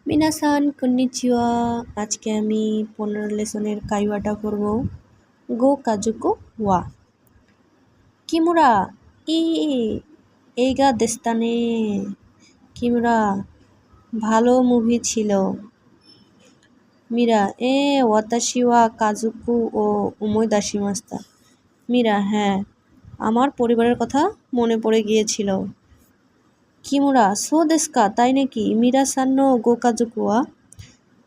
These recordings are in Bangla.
মিনাসান কন্নিচিওয়া। আজকে আমি 15 লেসনের কাইওয়াটা করব। গো কাজুকো ওয়া কিমুরা ই এইগা দেস্তানে। কিমুরা ভালো মুভি ছিল। মীরা ওয়াতাশি ওয়া কাজুকু ও উমোইদাশি মাস্তা। মীরা হ্যাঁ, আমার পরিবারের কথা মনে পড়ে গিয়েছিল। কিমুরা সো দেস্কা, তাই নাকি? মীরা সান্ন গো কাজুকু ওয়া,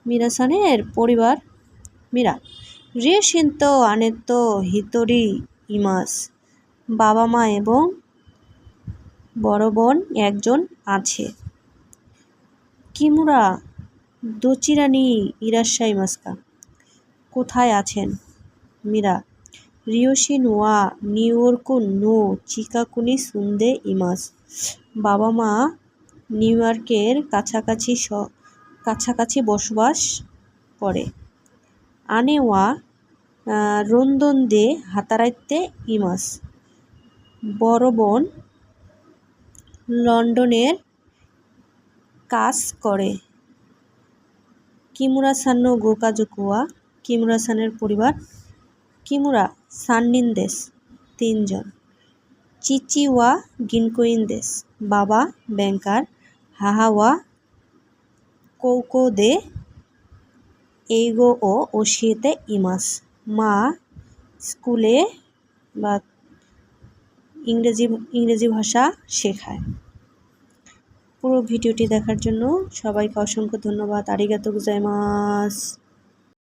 মীরা সানের পরিবার। মীরা রিয়েশিন্তো আনেতো হিতোরি ইমাস, বাবা মা এবং বড় বোন একজন আছে। কিমুরা দোচিরানি ইরাশাই মাস্কা, কোথায় আছেন? মীরা রিয়োশিন ওয়া নিউ ইয়র্কু নো চিকাকুনি সুন্দে ইমাস, বাবা মা নিউ ইয়র্কের কাছাকাছি বসবাস করে। আনে ওয়া রন্দন দে হাতারাইতে ইমাস, বড় বোন লন্ডনের কাজ করে। কিমুরা সান্ন গো কাজুকু ওয়া, কিমুরা সানের পরিবার। কিমুরা সান্নিন দেশ, 3 জন। চিচি ওয়া গিনকোইন দেশ, বাবা ব্যাংকার। হাহা ওয়া কৌকো দে এইগো ও ওশিয়েতে ইমাস, মা স্কুলে বা ইংরেজি ভাষা শেখায়। পুরো ভিডিওটি দেখার জন্য সবাইকে অসংখ্য ধন্যবাদ। আরিগাতো গোজাইমাস।